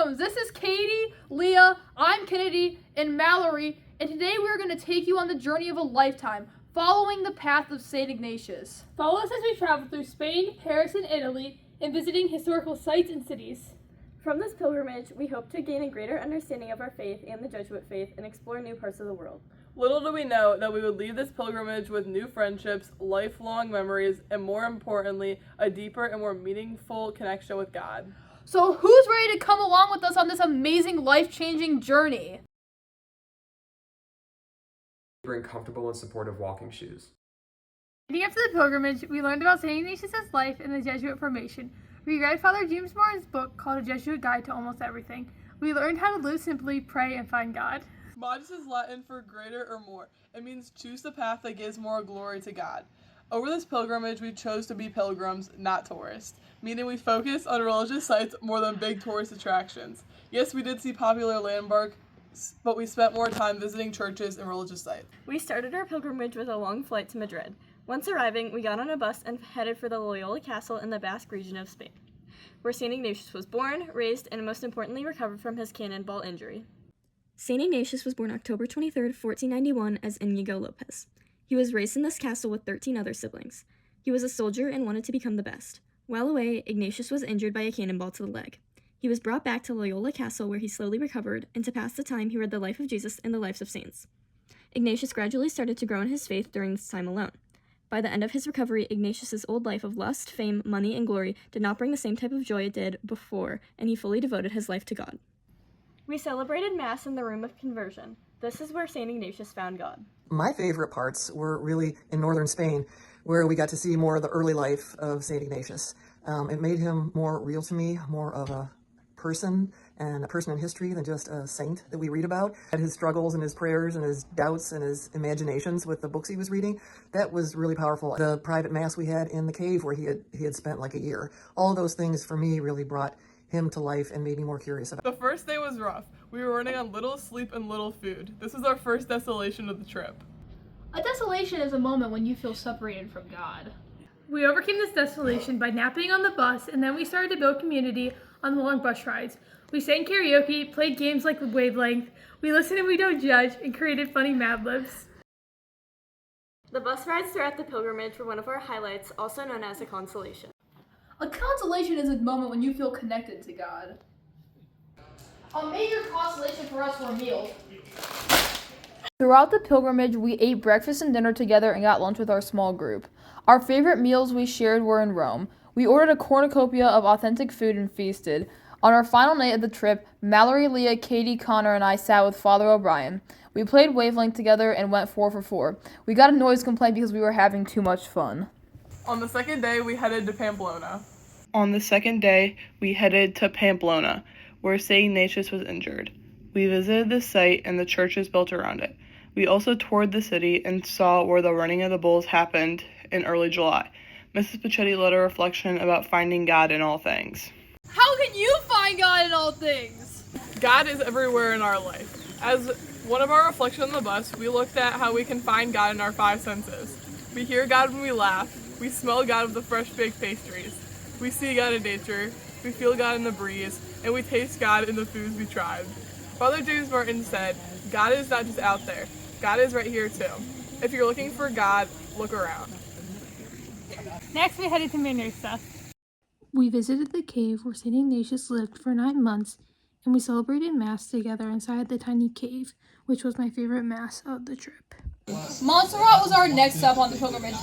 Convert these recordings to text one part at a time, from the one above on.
Pilgrims! This is Katie, Leah, I'm Kennedy, and Mallory, and today we're going to take you on the journey of a lifetime, following the path of St. Ignatius. Follow us as we travel through Spain, Paris, and Italy, and visiting historical sites and cities. From this pilgrimage, we hope to gain a greater understanding of our faith and the Jesuit faith and explore new parts of the world. Little do we know that we would leave this pilgrimage with new friendships, lifelong memories, and more importantly, a deeper and more meaningful connection with God. So who's ready to come along with us on this amazing, life-changing journey? Bring comfortable and supportive walking shoes. Leading up to the pilgrimage, we learned about St. Ignatius' life and the Jesuit formation. We read Father James Moore's book called A Jesuit Guide to Almost Everything. We learned how to live simply, pray, and find God. Modus is Latin for greater or more. It means choose the path that gives more glory to God. Over this pilgrimage, we chose to be pilgrims, not tourists, meaning we focus on religious sites more than big tourist attractions. Yes, we did see popular landmarks, but we spent more time visiting churches and religious sites. We started our pilgrimage with a long flight to Madrid. Once arriving, we got on a bus and headed for the Loyola Castle in the Basque region of Spain, where St. Ignatius was born, raised, and most importantly recovered from his cannonball injury. St. Ignatius was born October 23, 1491, as Inigo Lopez. He was raised in this castle with 13 other siblings. He was a soldier and wanted to become the best. While away, Ignatius was injured by a cannonball to the leg. He was brought back to Loyola Castle where he slowly recovered, and to pass the time he read the life of Jesus and the lives of saints. Ignatius gradually started to grow in his faith during this time alone. By the end of his recovery, Ignatius's old life of lust, fame, money, and glory did not bring the same type of joy it did before, and he fully devoted his life to God. We celebrated Mass in the Room of Conversion. This is where St. Ignatius found God. My favorite parts were really in northern Spain, where we got to see more of the early life of St. Ignatius. It made him more real to me, more of a person and a person in history than just a saint that we read about. And his struggles and his prayers and his doubts and his imaginations with the books he was reading, that was really powerful. The private Mass we had in the cave where he had spent like a year. All of those things for me really brought him to life and made me more curious about it. The first day was rough. We were running on little sleep and little food. This was our first desolation of the trip. A desolation is a moment when you feel separated from God. We overcame this desolation by napping on the bus, and then we started to build community on the long bus rides. We sang karaoke, played games like Wavelength, we listened and we don't judge, and created funny Mad Libs. The bus rides throughout the pilgrimage were one of our highlights, also known as a consolation. A consolation is a moment when you feel connected to God. A major consolation for us were meals. Throughout the pilgrimage, we ate breakfast and dinner together and got lunch with our small group. Our favorite meals we shared were in Rome. We ordered a cornucopia of authentic food and feasted. On our final night of the trip, Mallory, Leah, Katie, Connor, and I sat with Father O'Brien. We played Wavelength together and went 4 for 4. We got a noise complaint because we were having too much fun. On the second day, we headed to Pamplona. Where St. Ignatius was injured. We visited the site and the churches built around it. We also toured the city and saw where the running of the bulls happened in early July. Mrs. Pachetti led a reflection about finding God in all things. How can you find God in all things? God is everywhere in our life. As one of our reflections on the bus, we looked at how we can find God in our 5 senses. We hear God when we laugh. We smell God with the fresh baked pastries. We see God in nature. We feel God in the breeze. And we taste God in the foods we tried. Father James Martin said, God is not just out there. God is right here too. If you're looking for God, look around. Next, we headed to Manresa. We visited the cave where St. Ignatius lived for 9 months, and we celebrated Mass together inside the tiny cave, which was my favorite Mass of the trip. Montserrat was our next stop on the pilgrimage.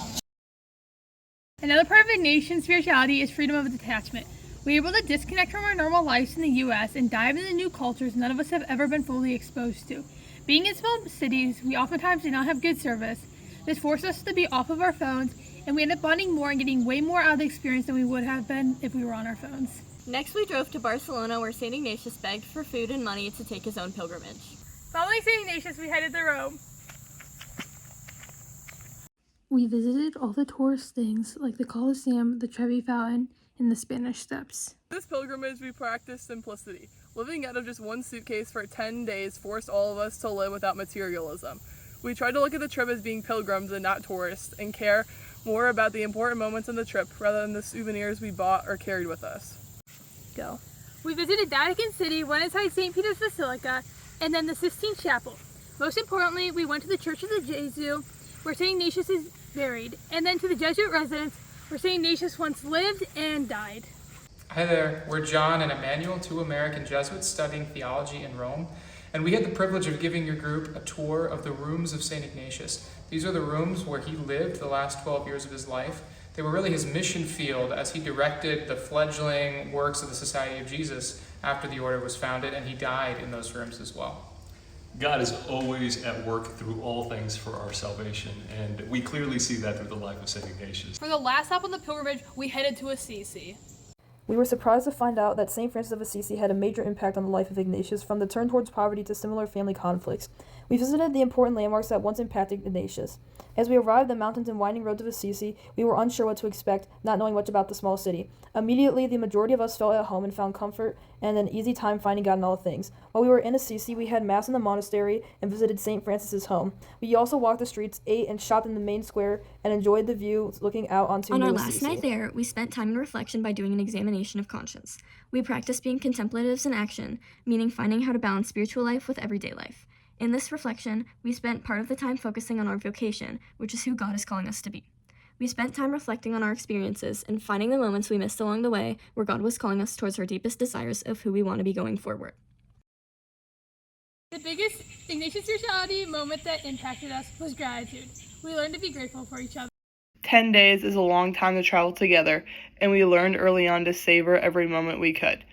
Another part of Ignatian spirituality is freedom of detachment. We were able to disconnect from our normal lives in the U.S. and dive into new cultures none of us have ever been fully exposed to. Being in small cities, we oftentimes do not have good service. This forced us to be off of our phones, and we ended up bonding more and getting way more out of the experience than we would have been if we were on our phones. Next, we drove to Barcelona where St. Ignatius begged for food and money to take his own pilgrimage. Following St. Ignatius, we headed to Rome. We visited all the tourist things like the Colosseum, the Trevi Fountain, and the Spanish Steps. This pilgrimage, we practiced simplicity. Living out of just one suitcase for 10 days forced all of us to live without materialism. We tried to look at the trip as being pilgrims and not tourists, and care more about the important moments in the trip rather than the souvenirs we bought or carried with us. Go. We visited Vatican City, went inside St. Peter's Basilica, and then the Sistine Chapel. Most importantly, we went to the Church of the Jesu, where St. Ignatius is buried, and then to the Jesuit residence, where St. Ignatius once lived and died. Hi there, we're John and Emmanuel, two American Jesuits studying theology in Rome, and we had the privilege of giving your group a tour of the rooms of St. Ignatius. These are the rooms where he lived the last 12 years of his life. They were really his mission field as he directed the fledgling works of the Society of Jesus after the order was founded, and he died in those rooms as well. God is always at work through all things for our salvation, and we clearly see that through the life of St. Ignatius. For the last stop on the pilgrimage, we headed to Assisi. We were surprised to find out that St. Francis of Assisi had a major impact on the life of Ignatius, from the turn towards poverty to similar family conflicts. We visited the important landmarks that once impacted Ignatius. As we arrived at the mountains and winding roads of Assisi, we were unsure what to expect, not knowing much about the small city. Immediately, the majority of us felt at home and found comfort and an easy time finding God in all things. While we were in Assisi, we had Mass in the monastery and visited St. Francis's home. We also walked the streets, ate and shopped in the main square, and enjoyed the view looking out onto On New our Assisi. last night there, we spent time in reflection by doing an examination of conscience. We practiced being contemplatives in action, meaning finding how to balance spiritual life with everyday life. In this reflection, we spent part of the time focusing on our vocation, which is who God is calling us to be. We spent time reflecting on our experiences and finding the moments we missed along the way where God was calling us towards our deepest desires of who we want to be going forward. The biggest Ignatius spirituality moment that impacted us was gratitude. We learned to be grateful for each other. 10 days is a long time to travel together, and we learned early on to savor every moment we could.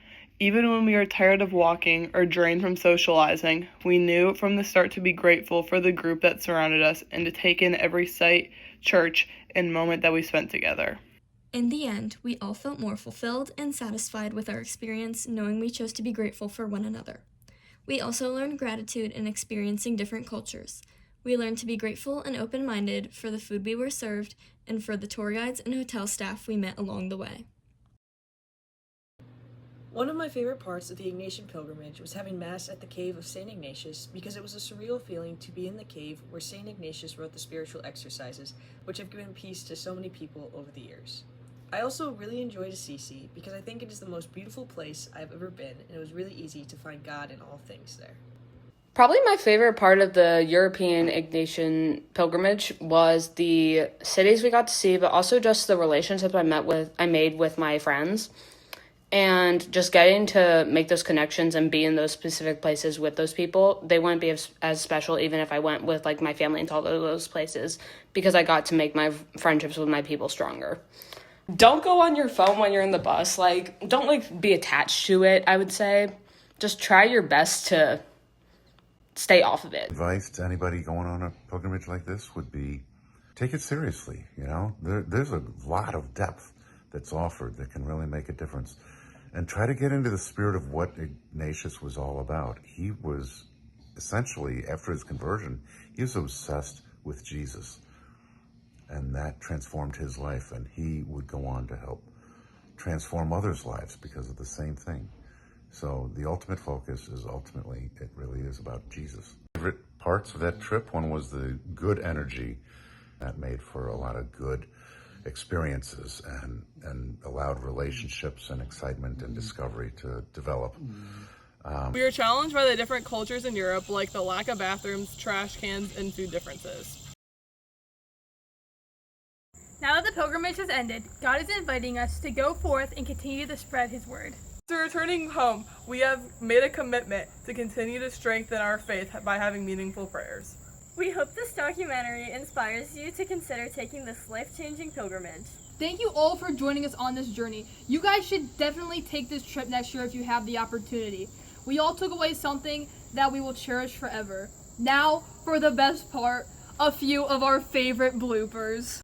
Even when we were tired of walking or drained from socializing, we knew from the start to be grateful for the group that surrounded us and to take in every sight, church, and moment that we spent together. In the end, we all felt more fulfilled and satisfied with our experience, knowing we chose to be grateful for one another. We also learned gratitude in experiencing different cultures. We learned to be grateful and open-minded for the food we were served and for the tour guides and hotel staff we met along the way. One of my favorite parts of the Ignatian pilgrimage was having Mass at the cave of St. Ignatius, because it was a surreal feeling to be in the cave where St. Ignatius wrote the spiritual exercises, which have given peace to so many people over the years. I also really enjoyed Assisi because I think it is the most beautiful place I've ever been, and it was really easy to find God in all things there. Probably my favorite part of the European Ignatian pilgrimage was the cities we got to see, but also just the relationships I made with my friends. And just getting to make those connections and be in those specific places with those people, they wouldn't be as special even if I went with like my family into all those places, because I got to make my friendships with my people stronger. Don't go on your phone when you're in the bus. Don't be attached to it, I would say. Just try your best to stay off of it. Advice to anybody going on a pilgrimage like this would be, take it seriously, you know? There's a lot of depth that's offered that can really make a difference. And try to get into the spirit of what Ignatius was all about. He was essentially, after his conversion, he was obsessed with Jesus. And that transformed his life, and he would go on to help transform others' lives because of the same thing. So the ultimate focus is it really is about Jesus. Favorite parts of that trip, one was the good energy that made for a lot of good experiences and allowed relationships and excitement and discovery to develop. We were challenged by the different cultures in Europe, like the lack of bathrooms, trash cans, and food differences. Now that the pilgrimage has ended, God is inviting us to go forth and continue to spread His word. After returning home, we have made a commitment to continue to strengthen our faith by having meaningful prayers. We hope this documentary inspires you to consider taking this life-changing pilgrimage. Thank you all for joining us on this journey. You guys should definitely take this trip next year if you have the opportunity. We all took away something that we will cherish forever. Now, for the best part, a few of our favorite bloopers.